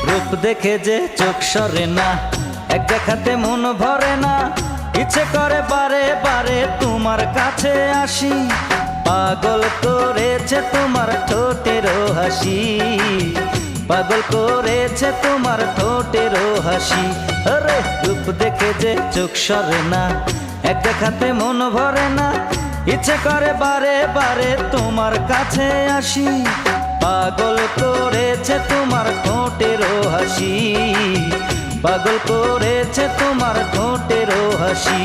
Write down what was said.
রূপ দেখে যে চোখ সরে না, এক দেখাতে মন ভরে না, ইচ্ছে করে বারে বারে তোমার কাছে আসি। পাগল করেছে তোমার ঠোঁটেরও হাসি, পাগল করেছে তোমার ঠোঁটেরও হাসি। আরে রূপ দেখে যে চোখ সরে না, এক দেখাতে মন ভরে না, ইচ্ছে করে বারে বারে তোমার কাছে আসি। পাগল করেছে তোমার ঠোঁটেরও হাসি, পাগল করেছে তোমার ঠোঁটেরও হাসি।